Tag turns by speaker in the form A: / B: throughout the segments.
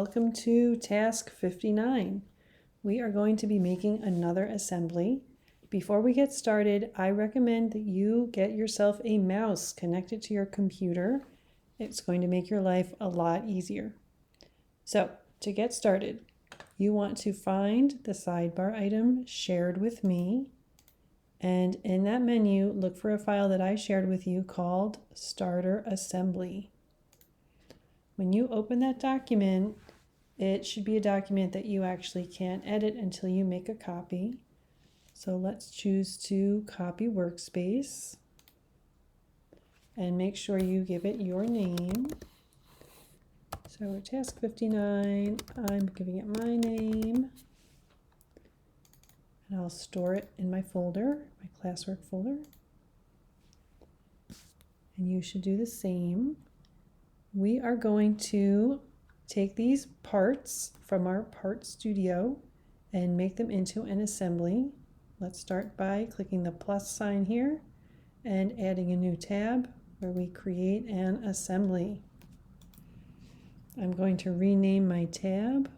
A: welcome to task 59. We are going to be making another assembly. Before we get started, I recommend that you get yourself a mouse connected to your computer. It's going to make your life a lot easier. So, to get started, you want to find the sidebar item shared with me, and in that menu, look for a file that I shared with you called Starter Assembly. When you open that document, it should be a document that you actually can't edit until you make a copy. So let's choose to copy workspace and make sure you give it your name. So task 59, I'm giving it my name, and I'll store it in my folder, my classwork folder. And you should do the same. We are going to take these parts from our part studio and make them into an assembly. Let's start by clicking the plus sign here and adding a new tab where we create an assembly. I'm going to rename my tab.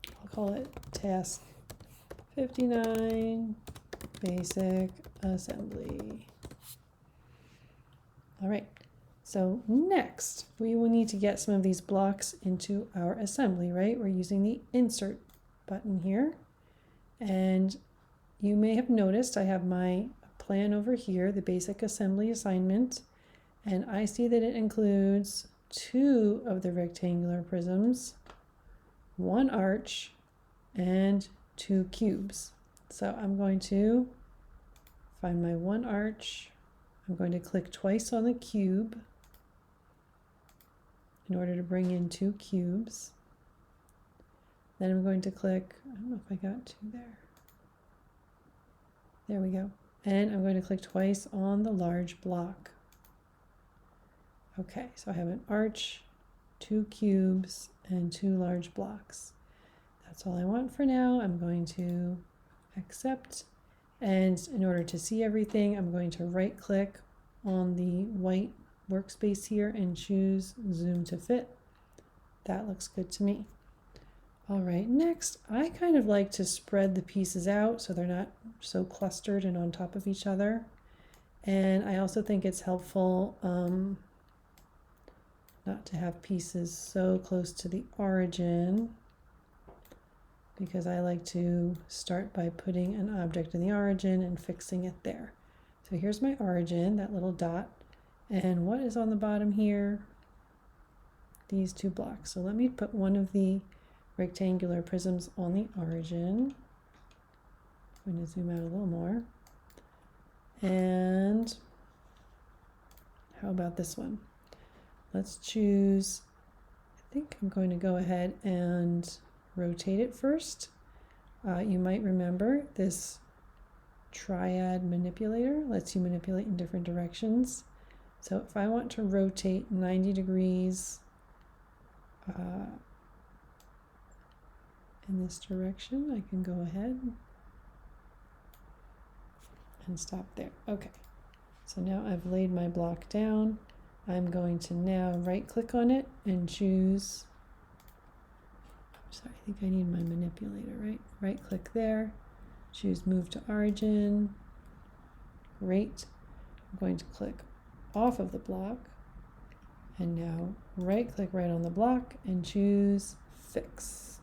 A: I'll call it task 59 basic assembly. All right, so next we will need to get some of these blocks into our assembly, right? We're using the insert button here, and you may have noticed I have my plan over here, the basic assembly assignment, and I see that it includes 2 of the rectangular prisms, 1 arch, and 2 cubes. So I'm going to find my 1 arch. I'm going to click twice on the cube in order to bring in 2 cubes. Then I'm going to click, I don't know if I got 2 there. There we go. And I'm going to click twice on the large block. Okay, so I have an arch, 2 cubes, and 2 large blocks. That's all I want for now. I'm going to accept. And in order to see everything, I'm going to right click on the white workspace here and choose zoom to fit. That looks good to me. All right, next, I kind of like to spread the pieces out so they're not so clustered and on top of each other. And I also think it's helpful not to have pieces so close to the origin, because I like to start by putting an object in the origin and fixing it there. So here's my origin, that little dot. And what is on the bottom here? These 2 blocks. So let me put one of the rectangular prisms on the origin. I'm going to zoom out a little more. And how about this one? Let's choose, I think I'm going to go ahead and rotate it first. You might remember this triad manipulator lets you manipulate in different directions. So if I want to rotate 90 degrees in this direction, I can go ahead and stop there. Okay, so now I've laid my block down. I'm going to now right click on it and choose, sorry, I think I need my manipulator, right? Right click there, choose move to origin. Great. I'm going to click off of the block and now right click right on the block and choose fix.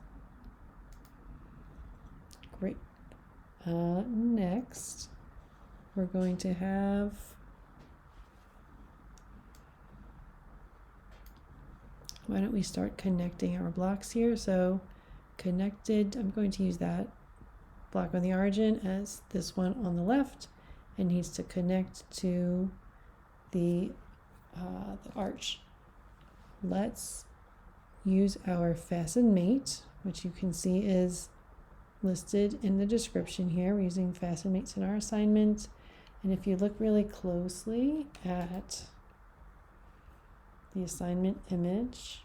A: Great. Next, we're going to have why don't we start connecting our blocks here? So connected, I'm going to use that block on the origin as this one on the left, and needs to connect to the arch. Let's use our fasten mate, which you can see is listed in the description here. We're using fasten mates in our assignment, and if you look really closely at the assignment image,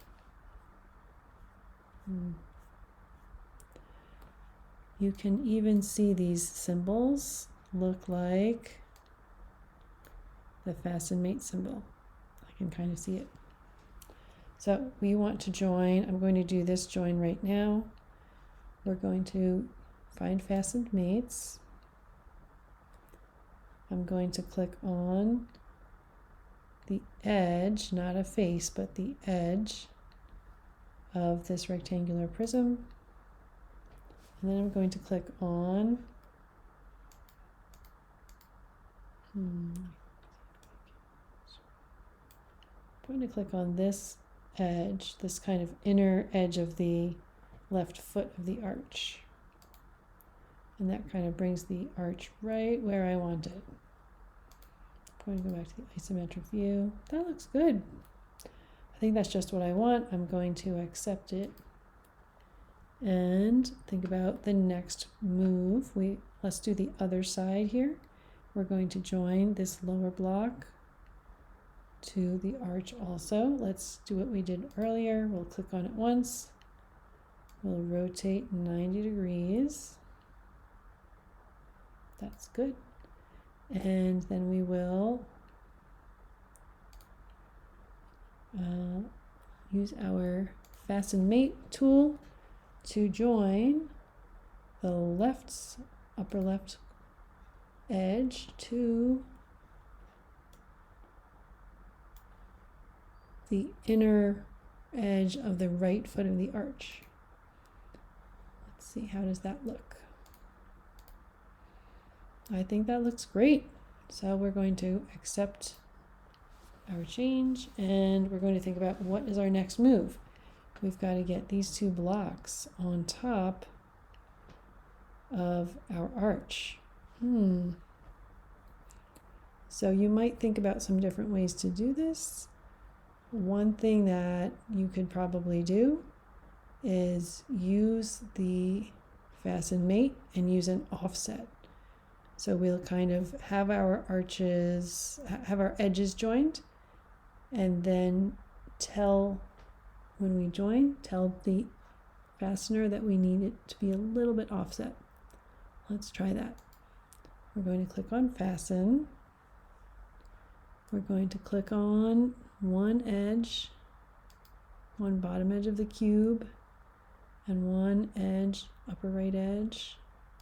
A: you can even see these symbols look like the fasten mate symbol. I can kind of see it. So we want to join, I'm going to do this join right now. We're going to find fastened mates. I'm going to click on the edge, not a face, but the edge of this rectangular prism. And then I'm going to click on I'm going to click on this edge, this kind of inner edge of the left foot of the arch. And that kind of brings the arch right where I want it. I'm going to go back to the isometric view. That looks good. I think that's just what I want. I'm going to accept it and think about the next move. Let's do the other side here. We're going to join this lower block to the arch also. Let's do what we did earlier. We'll click on it once. We'll rotate 90 degrees. That's good. And then we will use our fasten mate tool to join the upper left edge to the inner edge of the right foot of the arch. Let's see, how does that look? I think that looks great. So we're going to accept our change and we're going to think about what is our next move. We've got to get these two blocks on top of our arch. So you might think about some different ways to do this. One thing that you could probably do is use the fasten mate and use an offset. So we'll kind of have our edges joined, and then when we join, tell the fastener that we need it to be a little bit offset. Let's try that. We're going to click on fasten. We're going to click on one bottom edge of the cube, and one edge, upper right edge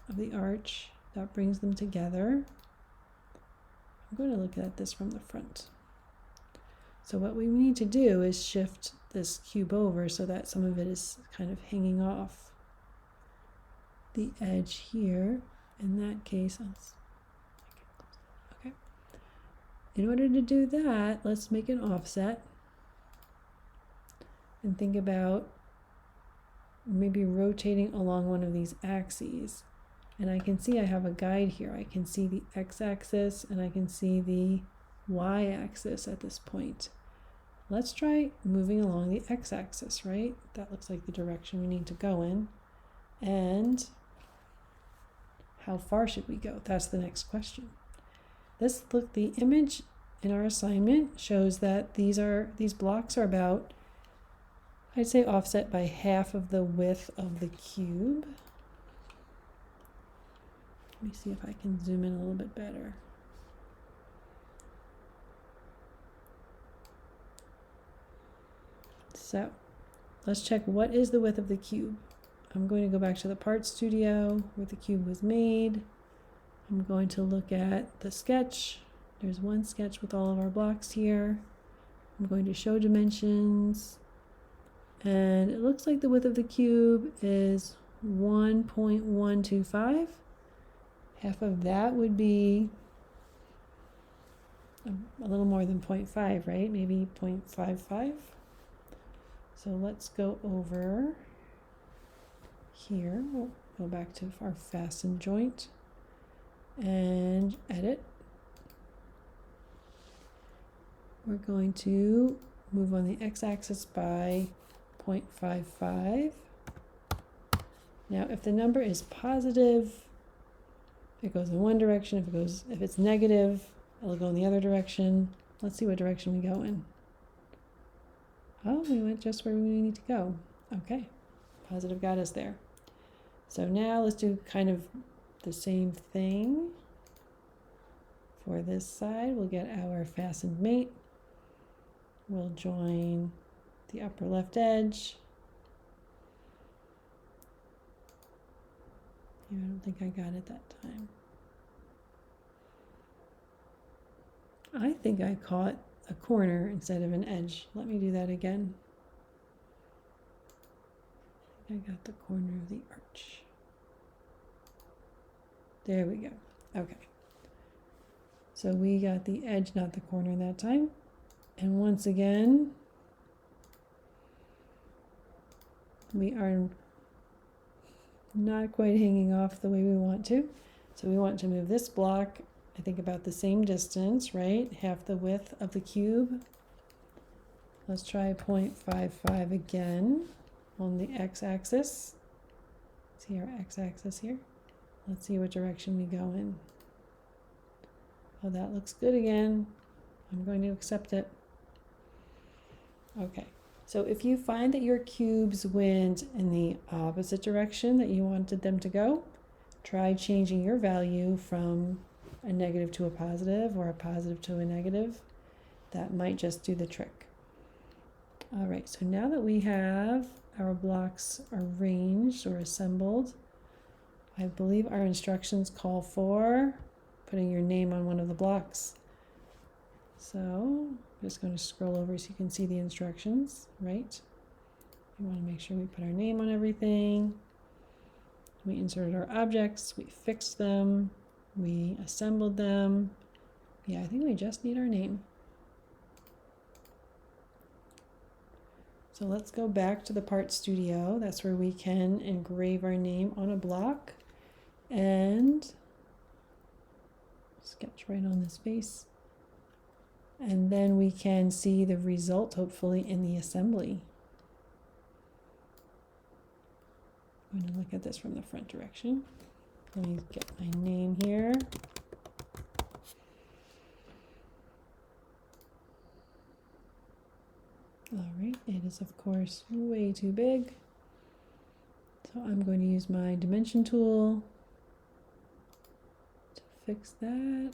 A: of the arch. That brings them together. I'm going to look at this from the front. So what we need to do is shift this cube over so that some of it is kind of hanging off the edge here. In that case, okay. In order to do that, let's make an offset and think about maybe rotating along one of these axes. And I can see I have a guide here. I can see the x-axis and I can see the y-axis at this point. Let's try moving along the x-axis, right? That looks like the direction we need to go in. And how far should we go? That's the next question. The image in our assignment shows that these blocks are about, I'd say, offset by half of the width of the cube. Let me see if I can zoom in a little bit better. So let's check what is the width of the cube. I'm going to go back to the part studio where the cube was made. I'm going to look at the sketch. There's one sketch with all of our blocks here. I'm going to show dimensions. And it looks like the width of the cube is 1.125. Half of that would be a little more than 0.5, right? Maybe 0.55. So let's go over here. We'll go back to our fasten joint and edit. We're going to move on the x-axis by 0.55. Now, if the number is positive, it goes in one direction. If it's negative, it'll go in the other direction. Let's see what direction we go in. Oh, we went just where we need to go. Okay, positive got us there. So now let's do kind of the same thing for this side. We'll get our fastened mate. We'll join the upper left edge. Yeah, I don't think I got it that time. I think I caught a corner instead of an edge. Let me do that again. I think I got the corner of the arch. There we go. Okay. So we got the edge, not the corner that time. And once again, we are not quite hanging off the way we want to. So we want to move this block, I think about the same distance, right? Half the width of the cube. Let's try 0.55 again on the x-axis. See our x-axis here? Let's see what direction we go in. Oh, that looks good again. I'm going to accept it. Okay, so if you find that your cubes went in the opposite direction that you wanted them to go, try changing your value from a negative to a positive or a positive to a negative. That might just do the trick. All right, so now that we have our blocks arranged or assembled, I believe our instructions call for putting your name on one of the blocks. So I'm just going to scroll over so you can see the instructions, right? We want to make sure we put our name on everything. We inserted our objects, we fixed them, we assembled them. Yeah, I think we just need our name. So let's go back to the Part Studio. That's where we can engrave our name on a block and sketch right on this face. And then we can see the result, hopefully, in the assembly. I'm going to look at this from the front direction. Let me get my name here. All right, it is of course way too big. So I'm going to use my dimension tool to fix that.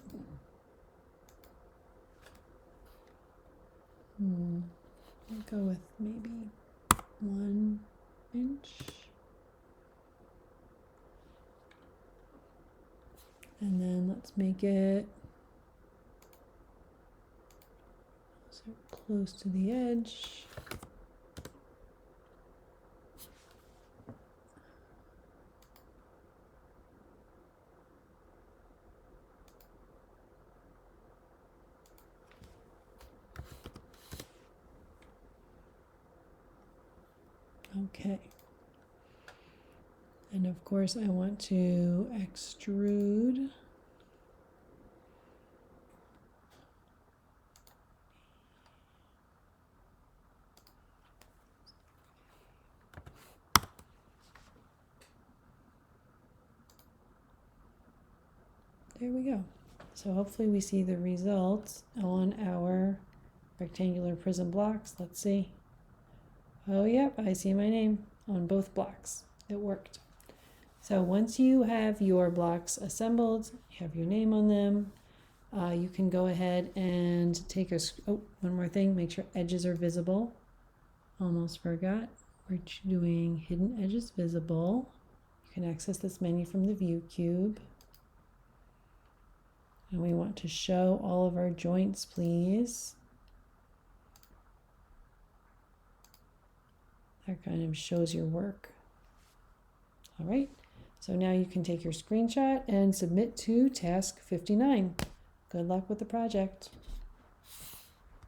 A: I'll go with maybe 1 inch. And then let's make it so close to the edge. Okay. And of course I want to extrude. There we go. So hopefully we see the results on our rectangular prism blocks. Let's see. Oh, yep, I see my name on both blocks. It worked. So once you have your blocks assembled, you have your name on them, you can go ahead and take a, oh, one more thing, make sure edges are visible. Almost forgot, we're doing hidden edges visible. You can access this menu from the view cube. And we want to show all of our joints, please. That kind of shows your work. All right, so now you can take your screenshot and submit to task 59. Good luck with the project.